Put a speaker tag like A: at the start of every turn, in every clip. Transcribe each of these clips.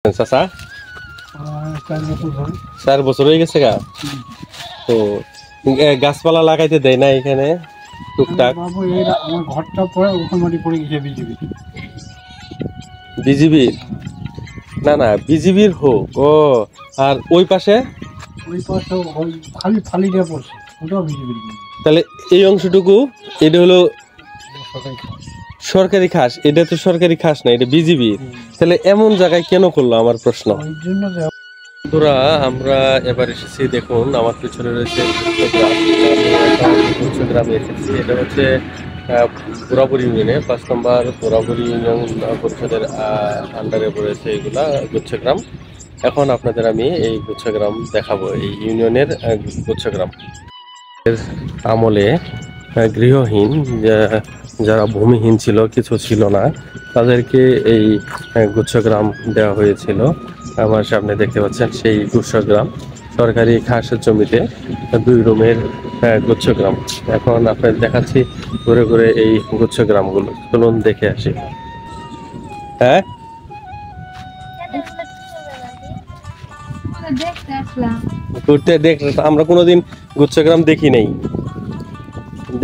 A: চাচা 4 বছর হয়ে গেছে গা। তো গাছপালা লাগাইতে দেয় না এখানে টুকটাক?
B: বাবু এই আমার ঘরটা পরে ওখানে পড়ে গেছে
A: বিজিবি না না বিজিবির হোক ও। আর ওই পাশে
B: খালি ফালি দিয়ে পড়ছে, ওটাও বিজেপির।
A: তাহলে এই অংশটুকু এটা হলো সরকারি খাস, এটা তো সরকারি খাস না, এটা বিজিবি। তাহলে এমন জায়গায় কেন করলো আমার প্রশ্ন।
B: ওই জন্য
A: বন্ধুরা আমরা এবার এসেছি, দেখুন আমার পিছনে রয়েছে গ্রামে এসেছি। এটা হচ্ছে বোরাবুরি ইউনিয়নে 5 নম্বর বোরাবুরি ইউনিয়ন পরিষদের আন্ডারে পড়েছে এগুলা গুচ্ছগ্রাম। এখন আপনাদের আমি এই গুচ্ছগ্রাম দেখাবো, এই ইউনিয়নের গুচ্ছগ্রাম। আমলে গৃহহীন যারা ভূমিহীন ছিল, কিছু ছিল না, তাদেরকে এই গুচ্ছগ্রাম দেওয়া হয়েছিল। আমার সামনে দেখতে পাচ্ছেন সেই গুচ্ছগ্রাম, সরকারি খাসের জমিতে 2 রুমের গুচ্ছগ্রাম। এখন আপনাদের দেখাচ্ছি ঘুরে ঘুরে এই গুচ্ছগ্রামগুলো, চলুন দেখে আসি। হ্যাঁ ঘুরতে দেখলাম, আমরা কোনোদিন গুচ্ছগ্রাম দেখি নাই,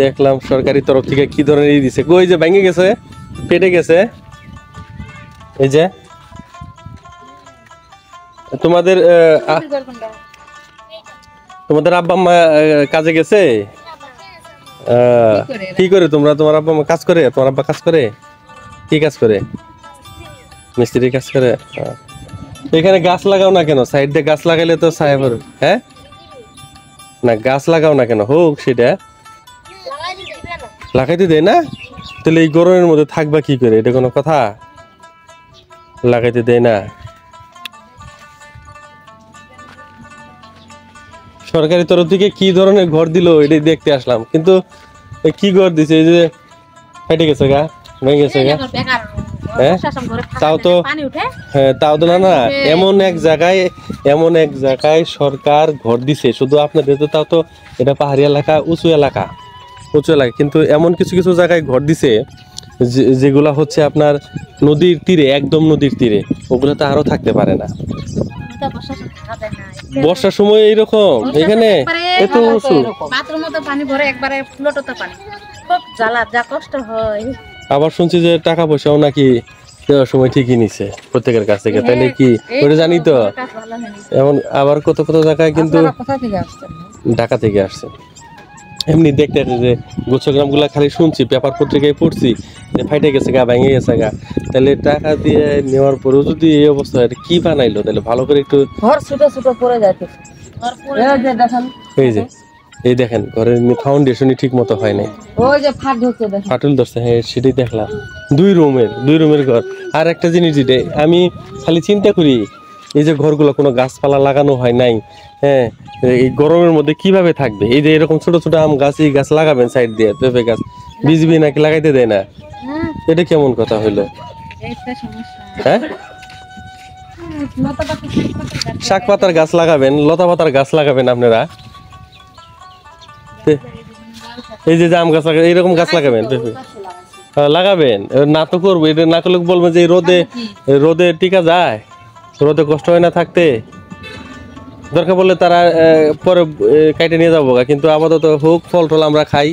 A: দেখলাম সরকারি তরফ থেকে কি ধরনের দিছে। ওই যে ভেঙে গেছে, ফেটে গেছে। এই যে তোমাদের তোমাদের আব্বা আম্মা কাজে গেছে? কি করে তোমরা, তোমার আব্বা আম্মা কাজ করে? তোমার আব্বা কাজ করে? কি কাজ করে? মিস্ত্রি কাজ করে। এখানে গাছ লাগাও না কেন? সাইড দিয়ে গাছ লাগাইলে তো ছায়া পড়বে। হ্যাঁ না গাছ লাগাও না কেন? হোক সেটা লাগাইতে দেয় না। তাহলে এই গরমের মধ্যে থাকবা কি করে? এটা কোনো কথা? লাগাইতে দেয় না। সরকারি তরফ থেকে কি ধরনের ঘর দিল এটাই দেখতে আসলাম, কিন্তু কি ঘর দিছে? এই যে ফেটে গেছে গা, ভেঙে গেছে গা। হ্যাঁ তাও তো, হ্যাঁ তাও তো না না, এমন এক জায়গায় সরকার ঘর দিছে, শুধু আপনাদের তো, তাও তো এটা পাহাড়ি এলাকা, উঁচু এলাকা, কিন্তু এমন কিছু কিছু জায়গায় ঘর দিছে যেগুলা হচ্ছে আপনার নদীর তীরে, একদম নদীর তীরে, ওগুলো তো আরো থাকতে পারে না। বর্ষার সময় এইরকম এখানে এত উঁচু, আবার শুনছি যে টাকা পয়সাও নাকি দেওয়ার সময় ঠিকই নিছে প্রত্যেকের কাছ থেকে। তাইলে কি ওটা জানি তো, এমন আবার কত কত জায়গায় কিন্তু ঢাকা থেকে আসছে। এমনি দেখতে যে গুচ্ছগ্রাম গুলা খালি শুনছি, পেপার পত্রিকায় পড়ছি যে ফাইটে গেছে গা, ভেঙে গেছে গা। তাহলে টাকা দিয়ে নেওয়ার পরেও যদি এই অবস্থা, কি বানাইলো? তাহলে ভালো করে একটু
C: ঘর ছোট ছোট পড়ে যাইতে,
A: এই যে এই দেখেন ঘরের ফাউন্ডেশনই ঠিক মতো হয় নাই,
C: ওই যে ফাট ধরছে, দেখেন
A: ফাটল ধরছে। হ্যাঁ সেটাই দেখলাম, 2 রুমের ঘর। আর একটা জিনিস যেটা আমি খালি চিন্তা করি, এই যে ঘরগুলো কোনো গাছপালা লাগানো হয় নাই, হ্যাঁ এই গরমের মধ্যে কিভাবে থাকবে? এই যে এরকম ছোট ছোট আম গাছ, এই গাছ লাগাবেন সাইড দিয়ে, পেঁপে গাছ, বিজবি নাকি লাগাইতে দেয় না? এটা কেমন কথা হইলো? হ্যাঁ শাক পাতার গাছ লাগাবেন, লতা পাতার গাছ লাগাবেন আপনারা। এই যে আম গাছ লাগাবেন, এইরকম গাছ লাগাবেন, পেঁপে লাগাবেন না তো করবো। এটা না করলে বলবেন যে রোদে টিকা যায়, রোদে কষ্ট হয় না থাকতে। দরকার পড়লে তারা পরে কাইটে নিয়ে যাবো, কিন্তু আপাতত হোক, ফল টল আমরা খাই।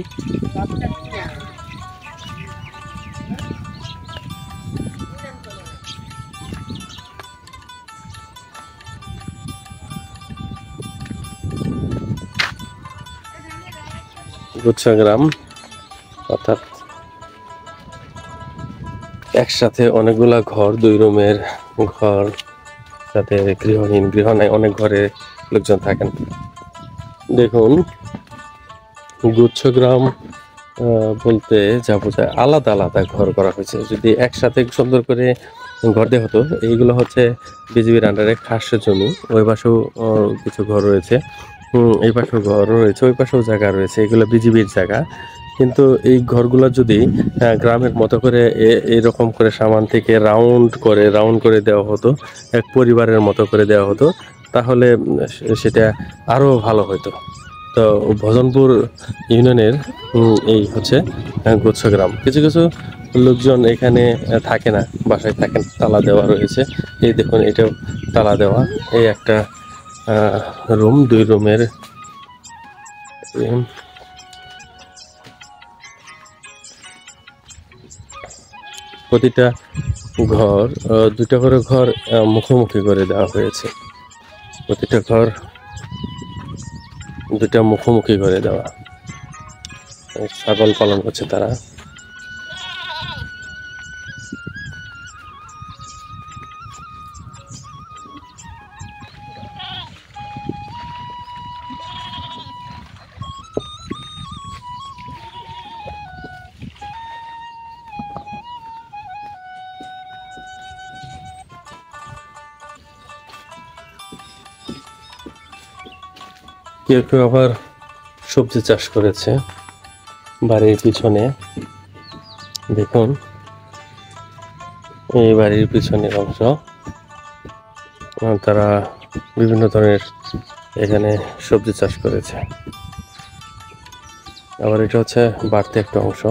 A: গুচ্ছগ্রাম অর্থাৎ একসাথে অনেকগুলা ঘর, 2 রুমের ঘর, সাথে গৃহহীন, গৃহ নাই, অনেক ঘরে লোকজন থাকেন। দেখুন গুচ্ছগ্রাম বলতে যা বোঝায়, আলাদা আলাদা ঘর করা হয়েছে। যদি একসাথে সুন্দর করে ঘর দেওয়া হতো, এইগুলো হচ্ছে বিজিবির আন্ডারে খাসের জমি। ওই পাশেও কিছু ঘর রয়েছে, এই পাশেও ঘর রয়েছে, ওই পাশেও জায়গা রয়েছে, এগুলো বিজিবির জায়গা। কিন্তু এই ঘরগুলো যদি গ্রামের মতো করে এরকম করে সামান থেকে রাউন্ড করে দেওয়া হতো, এক পরিবারের মতো করে দেওয়া হতো, তাহলে সেটা আরো ভালো হতো। তো ভজনপুর ইউনিয়নের এই হচ্ছে গুচ্ছগ্রাম। কিছু কিছু লোকজন এখানে থাকে না, বাসায় থাকেন, তালা দেওয়া রয়েছে। এই দেখুন এটাও তালা দেওয়া। এই একটা রুম, 2 রুমের প্রতিটা ঘর 2টা করে ঘর মুখোমুখি করে দেওয়া হয়েছে। প্রতিটা ঘর 2টা মুখোমুখি করে দেওয়া। ছাগল পালন করছে তারা। কেউ কেউ আবার সবজি চাষ করেছে বাড়ির পিছনে। দেখুন এই বাড়ির পিছনের অংশ, তারা বিভিন্ন ধরনের এখানে সবজি চাষ করেছে। আবার এটা হচ্ছে বাড়তি একটা অংশ,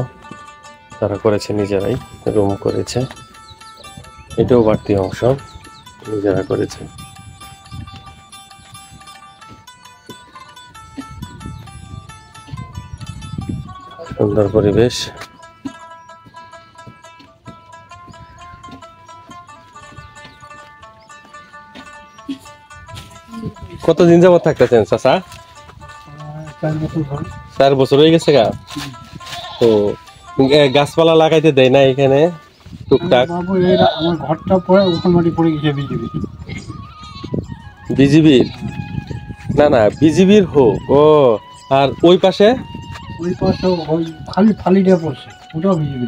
A: তারা করেছে নিজেরাই, রুম করেছে। এটাও বাড়তি অংশ, নিজেরা করেছে। সুন্দর পরিবেশ। কতদিন যাবত থাকতেছেন চাচা?
B: 4 বছর ধরে।
A: 4 বছর হয়ে গেছে গা। তো গাছপালা লাগাইতে দেয় না এখানে টুকটাক?
B: বাবু আমার ঘরটা পরে ওখান মাটি পড়ে গেছে বিজেপি।
A: বিজিবির? না না, বিজিবির হোক। ও আর ওই পাশে?
B: ওই পাশে ওই খালি ফালিটা পড়ছে, ওটাও বিজেপি।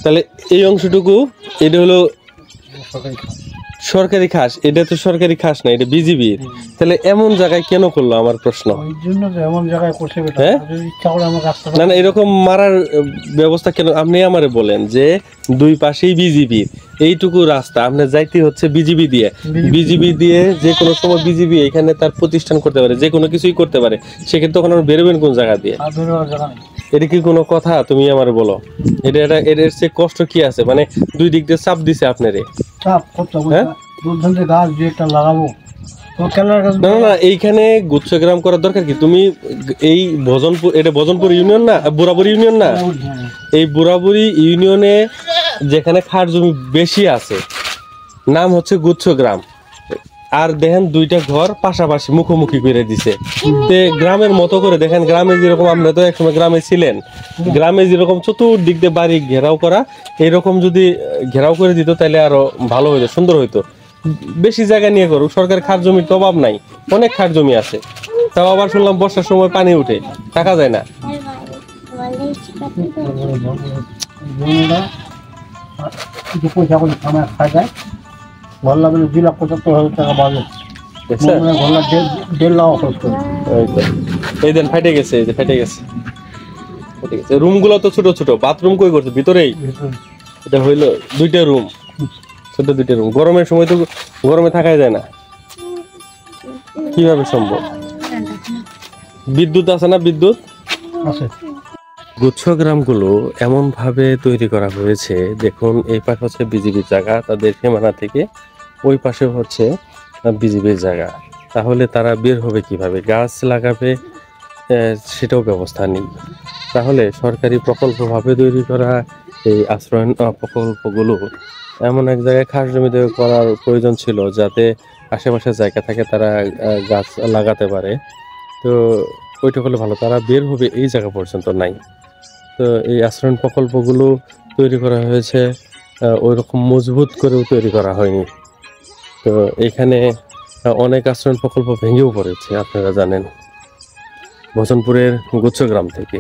A: তাহলে এই অংশটুকু এটা হলো
B: সরকারি খাস।
A: সরকারি খাস। এটা তো সরকারি খাস না, এটা বিজিবির। তাহলে এমন জায়গায় কেন করলো আমার প্রশ্ন।
B: ওই জন্য তো এমন জায়গায় করছে বেটা,
A: হ্যাঁ?
B: যদি ইচ্ছা করে আমার রাস্তা।
A: না না, এরকম মারার ব্যবস্থা কেন? আপনি আমারে বলেন যে 2 পাশেই বিজিবি, এইটুকু রাস্তা আপনি যাইতে হচ্ছে বিজিবি দিয়ে। বিজিবি দিয়ে যে কোনো সময় বিজিবি এখানে তার প্রতিষ্ঠান করতে পারে, যে কোনো কিছুই করতে পারে। সেক্ষেত্রে তখন আপনি বেরোবেন কোন জায়গা দিয়ে?
B: আর বেরোবার জায়গা নেই।
A: এটা কি কোনো কথা? তুমি আমারে বলো, এর চেয়ে কষ্ট কি আছে? মানে 2 দিক দিয়ে চাপ দিছে আপনারে।
B: চাপ করতে হবে।
A: হ্যাঁ?
B: দুর্দান্ত গাছ যে একটা লাগাবো, তো কেলার গাছ।
A: না না না, এইখানে গুচ্ছগ্রাম করার দরকার কি? তুমি এই ভজনপুর, এটা ভজনপুর ইউনিয়ন না, বুড়াবুড়ি ইউনিয়ন না? এই বুড়াবুড়ি ইউনিয়নে যেখানে খাট জমি বেশি আছে, নাম হচ্ছে গুচ্ছগ্রাম। আর দেখেন 2টা ঘর পাশাপাশি মুখোমুখি করে দিছে। তে গ্রামের মতো করে দেখেন, গ্রামে যেরকম, আমরা তো একসময় গ্রামে ছিলেন, গ্রামে যেরকম চতুর্দিক দিয়ে বাড়ি ঘেরাও করা, এইরকম যদি ঘেরাও করে দিত তাহলে আরো ভালো হইতো, সুন্দর হইতো। বেশি জায়গা নিয়ে করুক, সরকার খাট জমির তো অভাব নাই, অনেক খাট জমি আছে। তাও আবার শুনলাম বর্ষার সময় পানি উঠে, থাকা যায় না।
B: পয়সা করে খানা খাই যায়, ঘর লাগলে 2,75,000 টাকা বাজে।
A: দেখছেন?
B: ঘর লাখ 1.5 লাখ খরচ করে।
A: এই তো, এই দেন ফাইটে গেছে, এই যে ফাইটে গেছে, ফাইটে গেছে। রুমগুলো তো ছোট ছোট, বাথরুম কই করছে ভিতরেই? এটা হইলো 2টা রুম, ছোট 2টা রুম। গরমের সময় তো গরমে থাকাই যায় না, কিভাবে সম্ভব? বিদ্যুৎ আছে না? বিদ্যুৎ
B: আছে।
A: গুচ্ছগ্রামগুলো এমন ভাবে তৈরি করা হয়েছে, দেখুন এই পাশে হচ্ছে বিজিবির জায়গা, তাদের সীমানা থেকে ওই পাশে হচ্ছে বিজিবির জায়গা। তাহলে তারা বের হবে কিভাবে? গাছ লাগাবে সেটাও ব্যবস্থা নেই। তাহলে সরকারি প্রকল্পভাবে তৈরি করা এই আশ্রয়ন প্রকল্পগুলো এমন এক জায়গায় খাস জমিতে করার প্রয়োজন ছিল, যাতে আশেপাশে জায়গা থাকে, তারা গাছ লাগাতে পারে। তো ওইটা হলে ভালো, তারা বের হবে এই জায়গা পর্যন্ত নাই। তো এই আশ্রয়ণ প্রকল্পগুলো তৈরি করা হয়েছে, ওই রকম মজবুত করেও তৈরি করা হয়নি। তো এখানে অনেক আশ্রয়ণ প্রকল্প ভেঙেও পড়েছে, আপনারা জানেন, ভজনপুরের গুচ্ছগ্রাম থেকে।